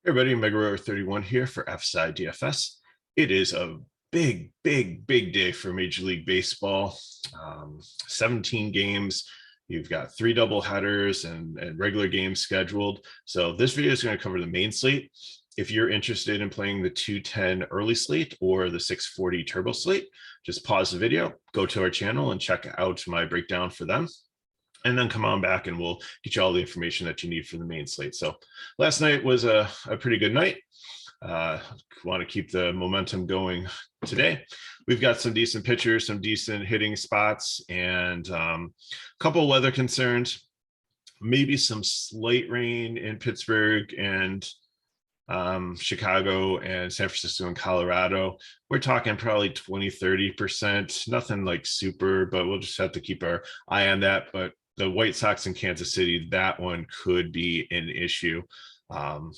Hey everybody, Mega 31 here for FSI DFS. It is a big day for Major League Baseball. 17 games. You've got three double headers and regular games scheduled. So this video is going to cover the main slate. If you're interested in playing the 210 early slate or the 640 turbo slate, just pause the video, go to our channel and check out my breakdown for them, and then come on back and we'll get you all the information that you need for the main slate. So last night was a pretty good night. Want to keep the momentum going today. We've got some decent pitchers, some decent hitting spots, and a couple of weather concerns. Maybe some slight rain in Pittsburgh and Chicago and San Francisco and Colorado. We're talking probably 20-30%, nothing like super, but we'll just have to keep our eye on that. But the White Sox in Kansas City, that one could be an issue. But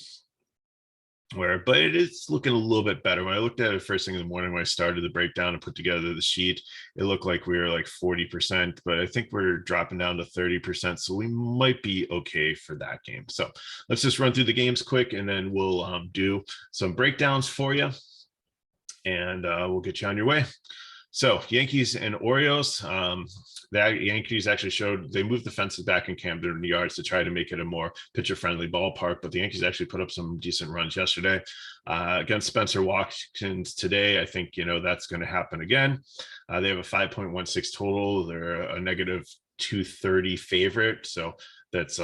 it is looking a little bit better. When I looked at it first thing in the morning, when I started the breakdown and put together the sheet, it looked like we were like 40%, but I think we're dropping down to 30%. So we might be okay for that game. So let's just run through the games quick, and then we'll do some breakdowns for you, and we'll get you on your way. So Yankees and Orioles, that Yankees actually showed they moved the fences back in Camden Yards to try to make it a more pitcher-friendly ballpark, but the Yankees actually put up some decent runs yesterday against Spencer Watkins today. I think, that's going to happen again. They have a 5.16 total. They're a negative 230 favorite. So that's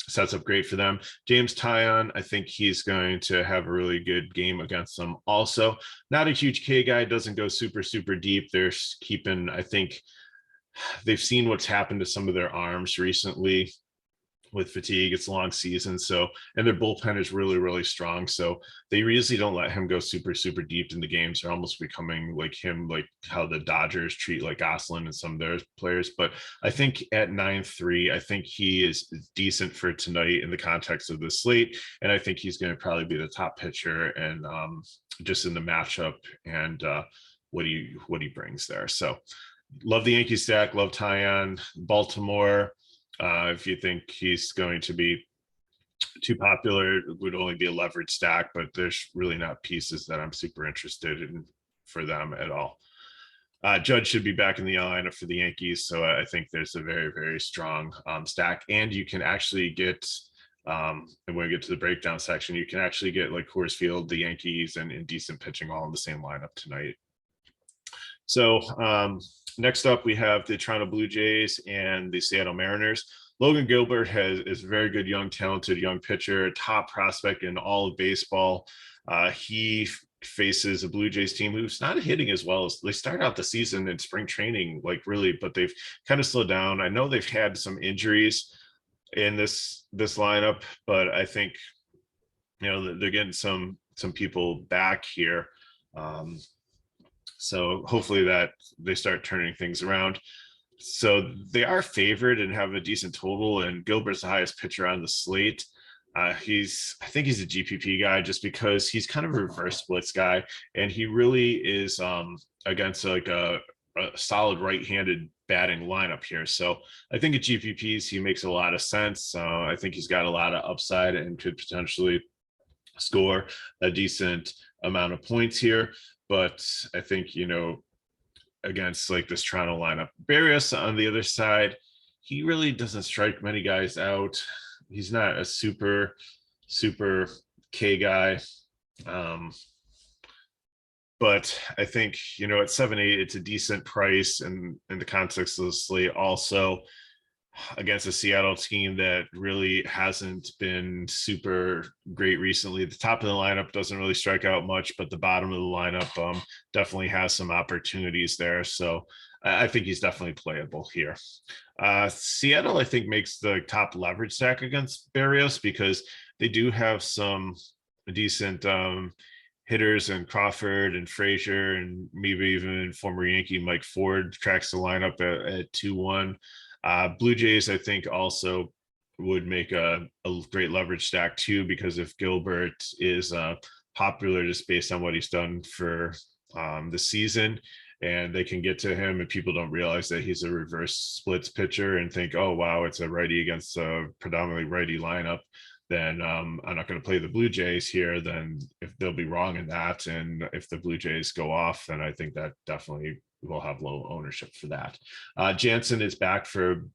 sets up great for them. James Tyon, I think he's going to have a really good game against them. Also, not a huge K guy, doesn't go super deep. They're keeping, I think they've seen what's happened to some of their arms recently with fatigue. It's a long season, so, and their bullpen is really strong, so they usually don't let him go super deep in the games. They're almost becoming like him, like how the Dodgers treat like Gosselin and some of their players. But I think at 9-3, I think he is decent for tonight in the context of the slate, and I think he's going to probably be the top pitcher, and just in the matchup and what he brings there. So love the Yankee stack, love Tyon. Baltimore, if you think he's going to be too popular, it would only be a leverage stack, but there's really not pieces that I'm super interested in for them at all. Judge should be back in the lineup for the Yankees, so I think there's a very strong stack, and you can actually get and when we get to the breakdown section, you can actually get like Coors Field, the Yankees, and decent pitching all in the same lineup tonight. So next up, we have the Toronto Blue Jays and the Seattle Mariners. Logan Gilbert is a very good, talented young pitcher, top prospect in all of baseball. He faces a Blue Jays team who's not hitting as well as they start out the season in spring training, like really, but they've kind of slowed down. I know they've had some injuries in this lineup, but I think they're getting some people back here. So hopefully that they start turning things around. So they are favored and have a decent total, and Gilbert's the highest pitcher on the slate. I think he's a GPP guy just because he's kind of a reverse splits guy, and he really is against like a solid right-handed batting lineup here. So I think at GPPs, he makes a lot of sense. I think he's got a lot of upside and could potentially score a decent amount of points here. But I think, against like this Toronto lineup, Barrios on the other side, he really doesn't strike many guys out. He's not a super K guy. But I think, at 7-8, it's a decent price, and in the context of the slate also against a Seattle team that really hasn't been super great recently. The top of the lineup doesn't really strike out much, but the bottom of the lineup definitely has some opportunities there. So I think he's definitely playable here. Seattle, I think, makes the top leverage stack against Barrios because they do have some decent hitters, and Crawford and Frazier, and maybe even former Yankee Mike Ford cracks the lineup at 2-1. Blue Jays, I think, also would make a great leverage stack too, because if Gilbert is popular just based on what he's done for the season, and they can get to him and people don't realize that he's a reverse splits pitcher and think, oh, wow, it's a righty against a predominantly righty lineup, then I'm not going to play the Blue Jays here. Then if they'll be wrong in that, and if the Blue Jays go off, then I think that definitely will have low ownership for that. Jansen is back for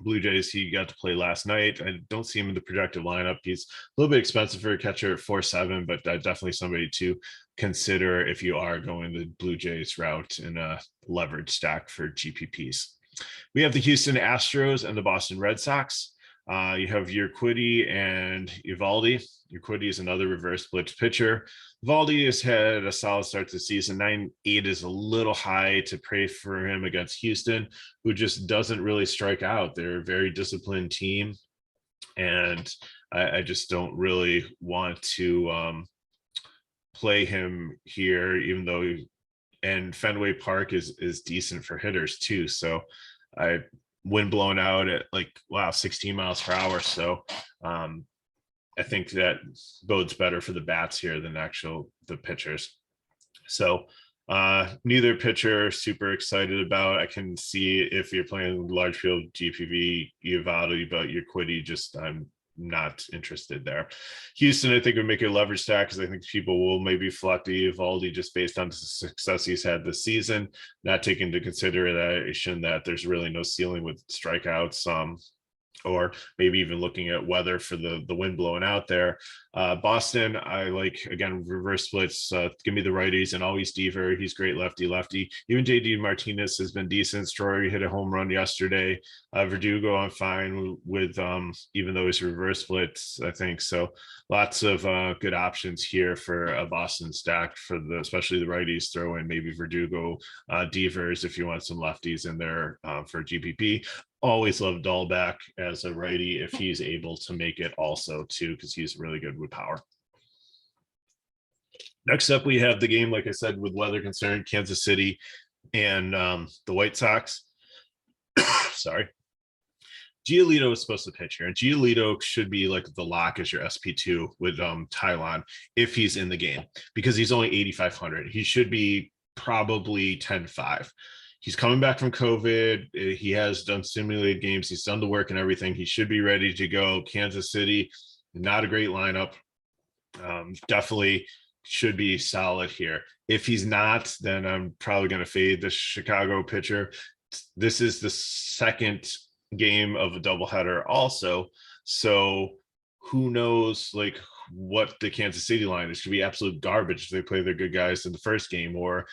Blue Jays. He got to play last night. I don't see him in the projected lineup. He's a little bit expensive for a catcher at 4.7, but definitely somebody to consider if you are going the Blue Jays route in a leverage stack for GPPs. We have the Houston Astros and the Boston Red Sox. You have Urquidy and Eovaldi. Urquidy is another reverse blitz pitcher. Eovaldi has had a solid start to the season. 9.8 is a little high to pray for him against Houston, who just doesn't really strike out. They're a very disciplined team, and I just don't really want to play him here, even though and Fenway Park is decent for hitters too. So wind blown out at 16 miles per hour. So I think that bodes better for the bats here than the pitchers. So neither pitcher super excited about. I can see if you're playing large field GPV Eovaldi, but Urquidy I'm not interested there. Houston, I think, would make a leverage stack because I think people will maybe flock to Eovaldi just based on the success he's had this season, not taking into consideration that there's really no ceiling with strikeouts. Or maybe even looking at weather for the wind blowing out there. Boston, I like, again, reverse splits. Give me the righties, and always Deaver. He's great lefty. Even JD Martinez has been decent. Story hit a home run yesterday. Verdugo, I'm fine with, even though he's reverse splits, I think. So lots of good options here for a Boston stack especially the righties. Throw in maybe Verdugo, Devers if you want some lefties in there for GPP. Always love Dahlback as a righty if he's able to make it also too, because he's really good with power. Next up, we have the game, like I said, with weather concern, Kansas City and the White Sox. Sorry. Giolito is supposed to pitch here, and Giolito should be like the lock as your SP2 with Tylon if he's in the game, because he's only 8,500. He should be probably 10.5. He's coming back from COVID. He has done simulated games. He's done the work and everything. He should be ready to go. Kansas City, not a great lineup. Definitely should be solid here. If he's not, then I'm probably going to fade the Chicago pitcher. This is the second game of a doubleheader also. So who knows what the Kansas City line is. Could be absolute garbage if they play their good guys in the first game, or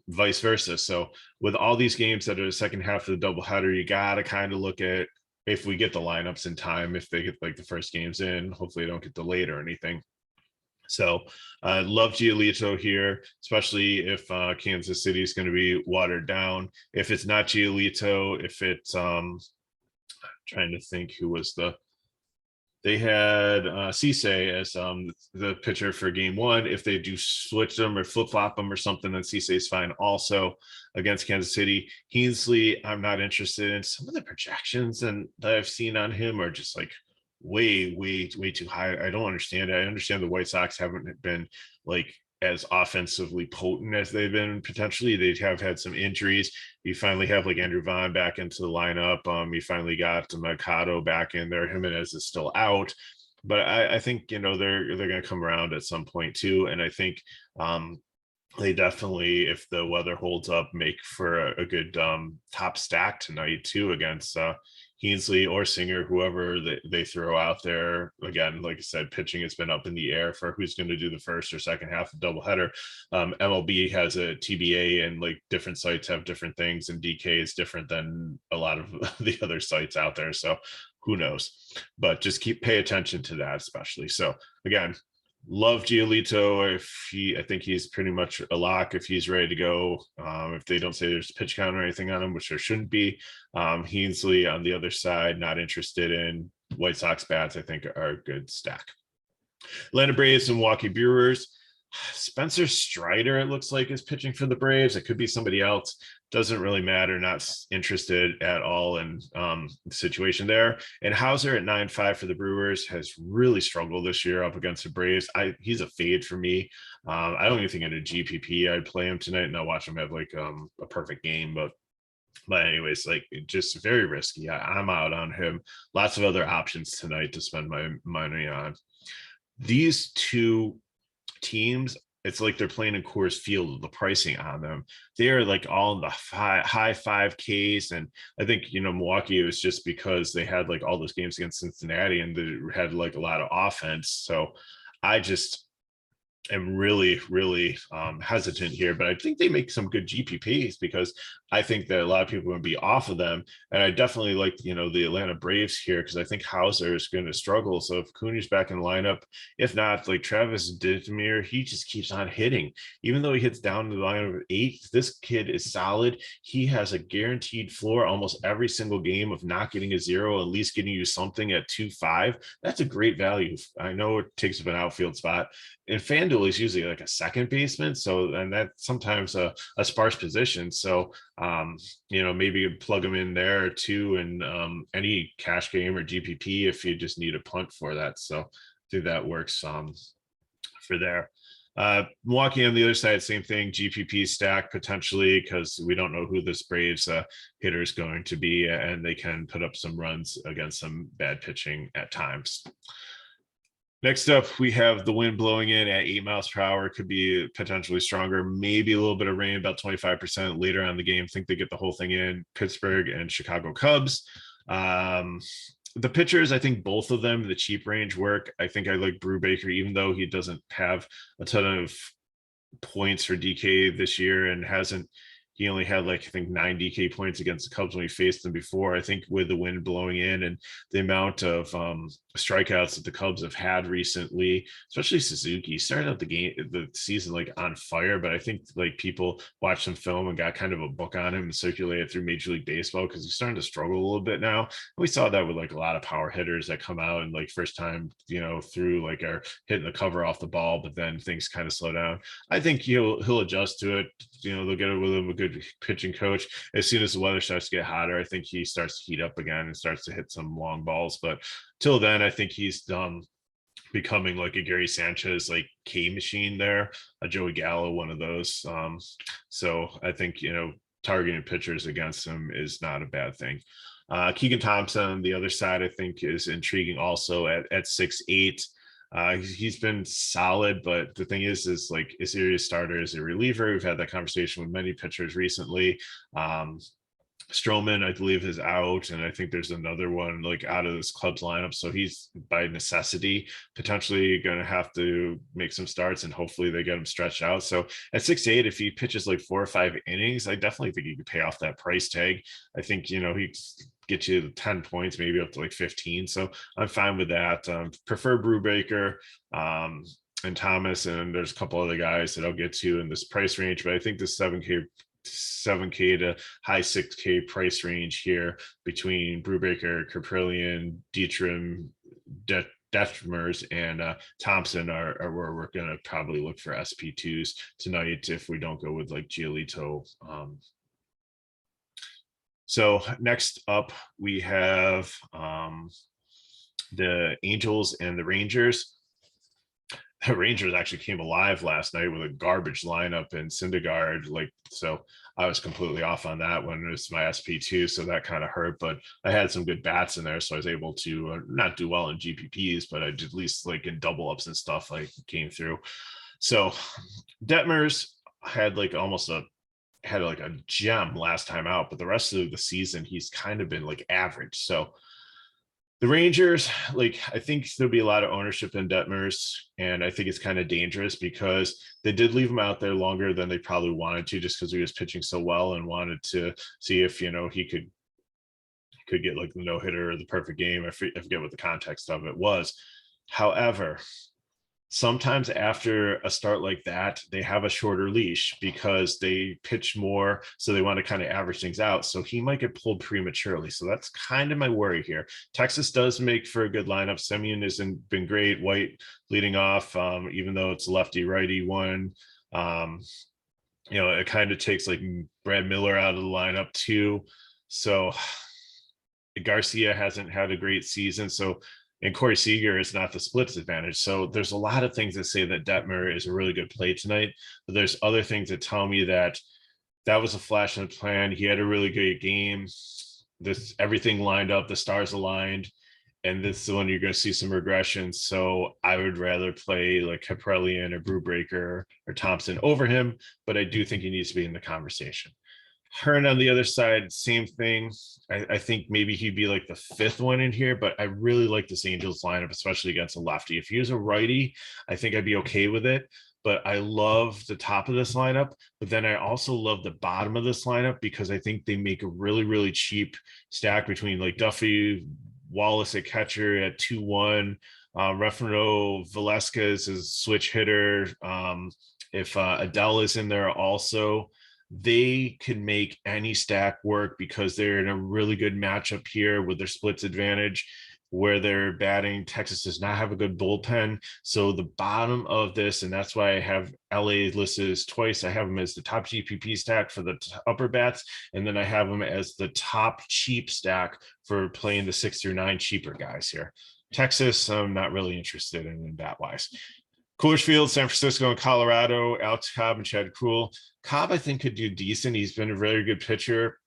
vice versa. So with all these games that are the second half of the doubleheader, you got to kind of look at if we get the lineups in time, if they get the first games in. Hopefully they don't get delayed or anything. So I love Giolito here, especially if Kansas City is going to be watered down. If it's not Giolito, if it's trying to think who was they had Cisse as the pitcher for game one. If they do switch them or flip-flop them or something, then Cisse is fine also against Kansas City. Hensley, I'm not interested in. Some of the projections that I've seen on him are just way too high. I don't understand it. I understand the White Sox haven't been as offensively potent as they've been potentially. They have had some injuries. You finally have Andrew Vaughn back into the lineup. You finally got Mercado back in there. Jimenez is still out, but I think they're going to come around at some point too. And I think they definitely, if the weather holds up, make for a good top stack tonight too against Hensley or Singer, whoever they throw out there. Again, like I said, pitching has been up in the air for who's going to do the first or second half of doubleheader. MLB has a TBA, and different sites have different things, and DK is different than a lot of the other sites out there. So who knows? But just pay attention to that, especially. So again, love Giolito. I think he's pretty much a lock if he's ready to go. If they don't say there's a pitch count or anything on him, which there shouldn't be. Hensley on the other side, not interested in. White Sox bats, I think, are a good stack. Atlanta Braves and Milwaukee Brewers. Spencer Strider, it looks like, is pitching for the Braves. It could be somebody else. Doesn't really matter. Not interested at all in the situation there. And Hauser at 9.5 for the Brewers has really struggled this year up against the Braves. He's a fade for me. I don't even think in a GPP I'd play him tonight and I'll watch him have a perfect game, but But anyways, like just very risky. I'm out on him. Lots of other options tonight to spend my money on. These two teams, it's like they're playing in Coors Field with the pricing on them. They're like all in the high 5Ks. And I think, Milwaukee, it was just because they had like all those games against Cincinnati and they had like a lot of offense. So I just am really, really hesitant here, but I think they make some good GPPs because I think that a lot of people would be off of them. And I definitely like, the Atlanta Braves here because I think Hauser is going to struggle. So if Cooney's back in the lineup, if not, like Travis Didmere, he just keeps on hitting. Even though he hits down to the line of 8, this kid is solid. He has a guaranteed floor almost every single game of not getting a 0, at least getting you something at 2.5. That's a great value. I know it takes up an outfield spot. And FanDuel is usually like a second baseman. So, and that's sometimes a sparse position. So, maybe you plug them in there too, and any cash game or GPP if you just need a punt for that. So I think that works for there. Milwaukee on the other side, same thing, GPP stack potentially because we don't know who this Braves hitter is going to be, and they can put up some runs against some bad pitching at times. Next up, we have the wind blowing in at 8 miles per hour. Could be potentially stronger, maybe a little bit of rain, about 25% later on the game. Think they get the whole thing in. Pittsburgh and Chicago Cubs. The pitchers, I think both of them, the cheap range work. I think I like Brubaker, even though he doesn't have a ton of points for DK this year and he only had like I think 9 DK points against the Cubs when he faced them before. I think with the wind blowing in and the amount of strikeouts that the Cubs have had recently, especially Suzuki, started out the season like on fire. But I think like people watched some film and got kind of a book on him and circulated through Major League Baseball because he's starting to struggle a little bit now. And we saw that with like a lot of power hitters that come out and like first time, through like are hitting the cover off the ball, but then things kind of slow down. I think he'll adjust to it. They'll get it with him a good pitching coach. As soon as the weather starts to get hotter, I think he starts to heat up again and starts to hit some long balls. But till then, I think he's becoming like a Gary Sanchez like K machine there, a Joey Gallo, one of those. So I think targeting pitchers against him is not a bad thing. Keegan Thompson on the other side, I think, is intriguing also at 6'8". He's been solid, but the thing is like, is he a starter as a reliever? We've had that conversation with many pitchers recently. Stroman, I believe, is out, and I think there's another one like out of this Cubs lineup. So he's by necessity potentially going to have to make some starts, and hopefully they get him stretched out. So at 6'8", if he pitches like 4 or 5 innings, I definitely think he could pay off that price tag. I think he get you 10 points, maybe up to like 15. So I'm fine with that. Prefer Brubaker and Thomas, and there's a couple other guys that I'll get to in this price range, but I think the 7K to high 6K price range here between Brubaker, Caprillion, Detmers, and Thompson are where we're going to probably look for SP2s tonight if we don't go with like Giolito. So next up, we have the Angels and the Rangers. The Rangers actually came alive last night with a garbage lineup in Syndergaard. So I was completely off on that one. It was my SP2, so that kind of hurt. But I had some good bats in there, so I was able to not do well in GPPs, but I did at least like in double ups and stuff like came through. So Detmers had like a gem last time out, but the rest of the season he's kind of been like average. So the Rangers, I think there'll be a lot of ownership in Detmers, and I think it's kind of dangerous because they did leave him out there longer than they probably wanted to, just because he was pitching so well and wanted to see if he could get like the no hitter or the perfect game. I forget what the context of it was. However, sometimes after a start like that, they have a shorter leash because they pitch more. So they want to kind of average things out. So he might get pulled prematurely. So that's kind of my worry here. Texas does make for a good lineup. Semyon hasn't been great. White leading off, even though it's lefty righty one. It kind of takes like Brad Miller out of the lineup too. So Garcia hasn't had a great season. And Corey Seager is not the splits advantage. So there's a lot of things that say that Detmer is a really good play tonight, but there's other things that tell me that that was a flash in the pan. He had a really good game. This everything lined up, the stars aligned, and this is when you're going to see some regression. So I would rather play like Kaprelian or Brewbreaker or Thompson over him, but I do think he needs to be in the conversation. Hearn on the other side, same thing. I think maybe he'd be like the fifth one in here, but I really like this Angels lineup, especially against a lefty. If he was a righty, I think I'd be okay with it. But I love the top of this lineup. But then I also love the bottom of this lineup because I think they make a really, really cheap stack between like Duffy, Wallace at catcher at 2-1. Refino Velasquez is switch hitter. If Adele is in there also, they can make any stack work because they're in a really good matchup here with their splits advantage where they're batting. Texas does not have a good bullpen. So the bottom of this, and that's why I have LA listed as twice. I have them as the top GPP stack for the upper bats, and then I have them as the top cheap stack for playing the 6 through 9 cheaper guys here. Texas, I'm not really interested in bat wise. Coors Field, San Francisco, and Colorado, Alex Cobb and Chad Kuhl. Cobb, I think, could do decent. He's been a very good pitcher.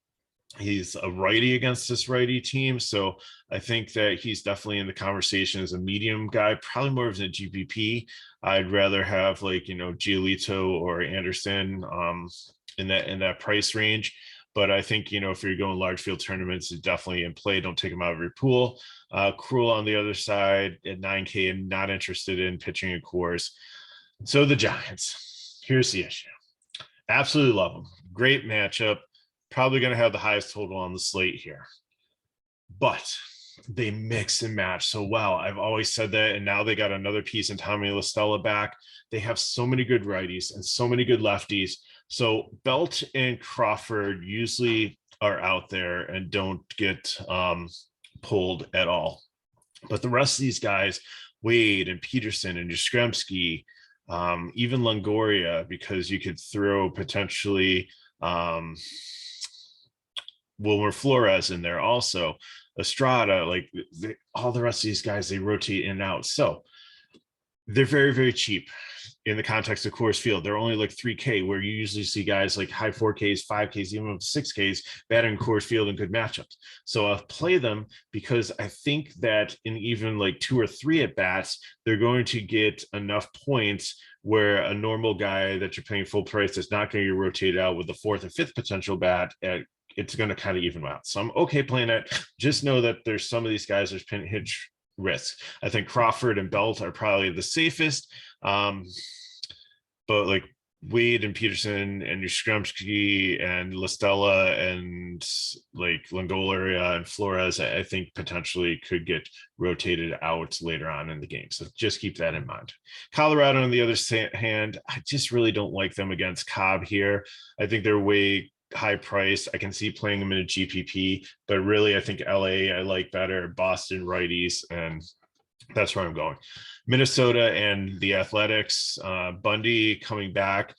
He's a righty against this righty team. So I think that he's definitely in the conversation as a medium guy, probably more of a GPP. I'd rather have like, Giolito or Anderson in that price range. But I think, if you're going large field tournaments, it's definitely in play. Don't take him out of your pool. Krul on the other side at 9K and not interested in pitching a Coors. So the Giants, here's the issue. Absolutely love them. Great matchup. Probably going to have the highest total on the slate here. But they mix and match so well. I've always said that, and now they got another piece in Tommy La Stella back. They have so many good righties and so many good lefties. So Belt and Crawford usually are out there and don't get pulled at all. But the rest of these guys, Wade and Peterson and Yastrzemski, even Longoria, because you could throw potentially Wilmer Flores in there also, Estrada, like all the rest of these guys, they rotate in and out. So they're very, very cheap in the context of Coors Field. They're only like 3K, where you usually see guys like high 4Ks, 5Ks, even up to 6Ks batting Coors Field in good matchups. So I'll play them because I think that in even like 2 or 3 at bats, they're going to get enough points where a normal guy that you're paying full price is not going to get rotated out with the 4th or 5th potential bat. It's going to kind of even out. So I'm okay playing it. Just know that there's some of these guys, there's pin hitch risk. I think Crawford and Belt are probably the safest. But like Wade and Peterson and Yastrzemski and La Stella and like Longoria and Flores, I think potentially could get rotated out later on in the game. So just keep that in mind. Colorado, on the other hand, I just really don't like them against Cobb here. I think they're way high price. I can see playing them in a GPP, but really I think LA I like better. Boston righties, and that's where I'm going. Minnesota and the Athletics. Bundy coming back.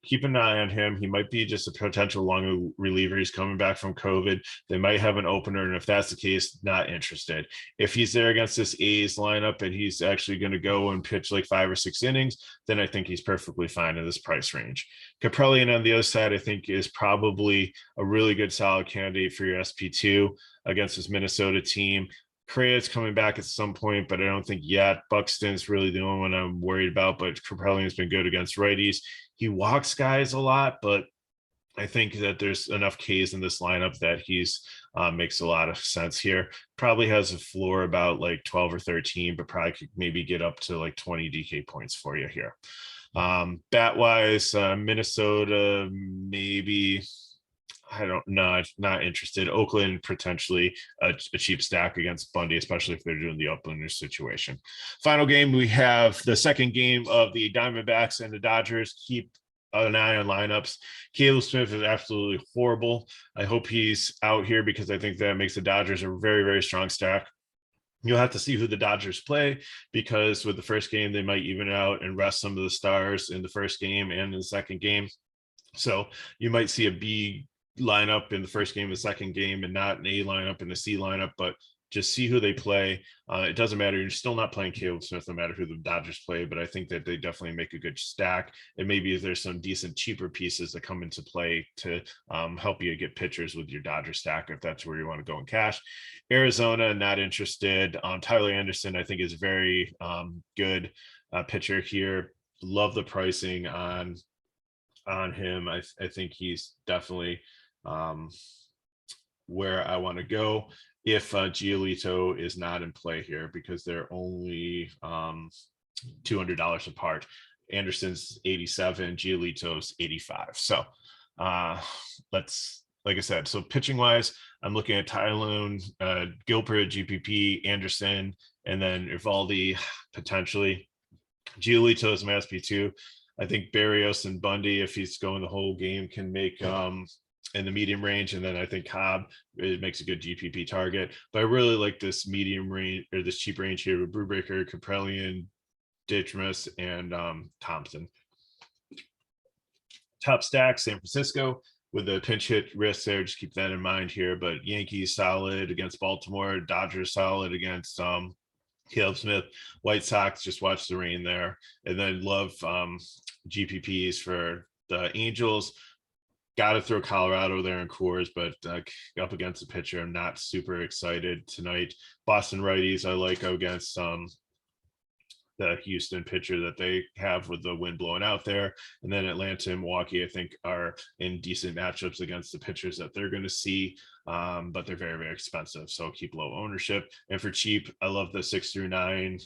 Keep an eye on him. He might be just a potential long reliever. He's coming back from COVID. They might have an opener, and if that's the case, not interested. If he's there against this A's lineup and he's actually going to go and pitch like 5 or 6 innings, then I think he's perfectly fine in this price range. Kaprelian on the other side, I think, is probably a really good solid candidate for your SP2 against this Minnesota team. Correa's coming back at some point, but I don't think yet. Buxton's really the only one I'm worried about, but Kaprelian's been good against righties. He walks guys a lot, but I think that there's enough Ks in this lineup that he's makes a lot of sense here. Probably has a floor about like 12 or 13, but probably could maybe get up to like 20 DK points for you here. Bat wise, Minnesota, maybe. I don't know. Not interested. Oakland, potentially a cheap stack against Bundy, especially if they're doing the opener situation. Final game, we have the second game of the Diamondbacks and the Dodgers. Keep an eye on lineups. Caleb Smith is absolutely horrible. I hope he's out here because I think that makes the Dodgers a very, very strong stack. You'll have to see who the Dodgers play, because with the first game, they might even out and rest some of the stars in the first game and in the second game. So you might see a B lineup in the first game, the second game, and not an A lineup in the C lineup. But just see who they play. It doesn't matter. You're still not playing Caleb Smith, no matter who the Dodgers play, but I think that they definitely make a good stack. And maybe if there's some decent, cheaper pieces that come into play to help you get pitchers with your Dodger stack, if that's where you want to go in cash. Arizona, not interested. Tyler Anderson, I think, is very good pitcher here. Love the pricing on him. I think he's definitely where I want to go if Giolito is not in play here, because they're only $200 apart. Anderson's 87, Giolito's 85. So let's, like I said, so pitching wise, I'm looking at Tylone, Gilbert, GPP, Anderson, and then Evaldi potentially. Giolito is my SP2. I think Barrios and Bundy, if he's going the whole game, can make in the medium range. And then I think Cobb, it makes a good GPP target. But I really like this medium range, or this cheap range here with Brubaker, Kaprelian, Ditchmus, and Thompson. Top stack, San Francisco, with the pinch hit risk there. Just keep that in mind here. But Yankees solid against Baltimore, Dodgers solid against Caleb Smith, White Sox, just watch the rain there. And then love GPPs for the Angels. Got to throw Colorado there in Coors, but up against the pitcher, I'm not super excited tonight. Boston righties, I like against the Houston pitcher that they have with the wind blowing out there. And then Atlanta and Milwaukee, I think, are in decent matchups against the pitchers that they're going to see, but they're very, very expensive. So keep low ownership. And for cheap, I love the 6 through 9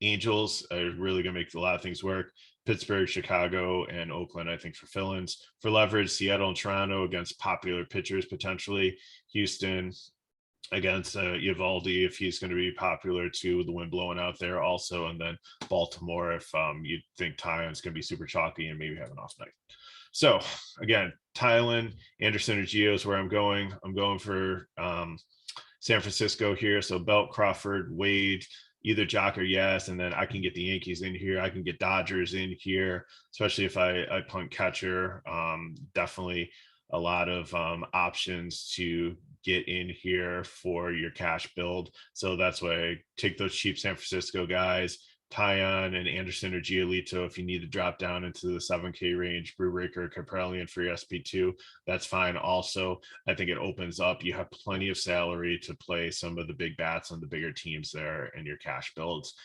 Angels are really going to make a lot of things work. Pittsburgh, Chicago, and Oakland, I think, for fill-ins. For leverage, Seattle and Toronto against popular pitchers, potentially. Houston against Evaldi, if he's going to be popular too, with the wind blowing out there also. And then Baltimore, if you think Tyon's going to be super chalky and maybe have an off night. So again, Tylen, Anderson, or Gio is where I'm going. I'm going for San Francisco here. So Belt, Crawford, Wade, either Jock or Yes, and then I can get the Yankees in here. I can get Dodgers in here, especially if I punt catcher. Definitely a lot of options to get in here for your cash build. So that's why I take those cheap San Francisco guys, Tyon and Anderson or Giolito. If you need to drop down into the 7K range, Brubaker, Kaprelian for your SP2, that's fine. Also, I think it opens up. You have plenty of salary to play some of the big bats on the bigger teams there in your cash builds.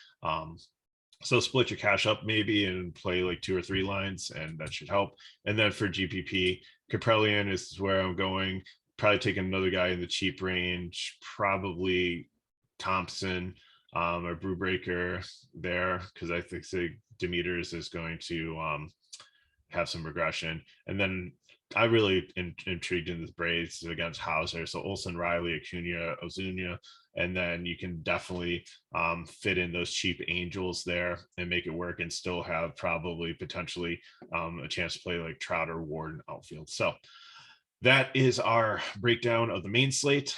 So split your cash up maybe and play like 2 or 3 lines, and that should help. And then for GPP, Kaprelian is where I'm going. Probably taking another guy in the cheap range, probably Thompson or Brubaker there, because I think Demeters is going to have some regression. And then I really intrigued in the Braves against Hauser. So Olsen, Riley, Acuna, Ozuna, and then you can definitely fit in those cheap Angels there and make it work, and still have probably potentially a chance to play like Trout or Ward outfield. So that is our breakdown of the main slate.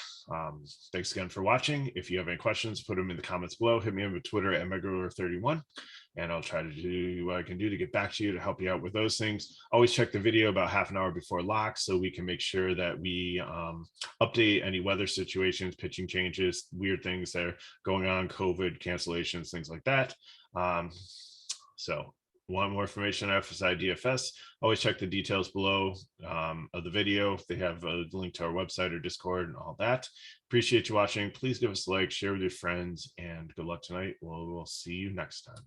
Thanks again for watching. If you have any questions, put them in the comments below. Hit me up on Twitter at Megaruler31, and I'll try to do what I can do to get back to you to help you out with those things. Always check the video about half an hour before lock, so we can make sure that we update any weather situations, pitching changes, weird things that are going on, COVID cancellations, things like that. So want more information on FSI DFS, always check the details below of the video. They have a link to our website or Discord and all that. Appreciate you watching. Please give us a like, share with your friends, and good luck tonight. We'll see you next time.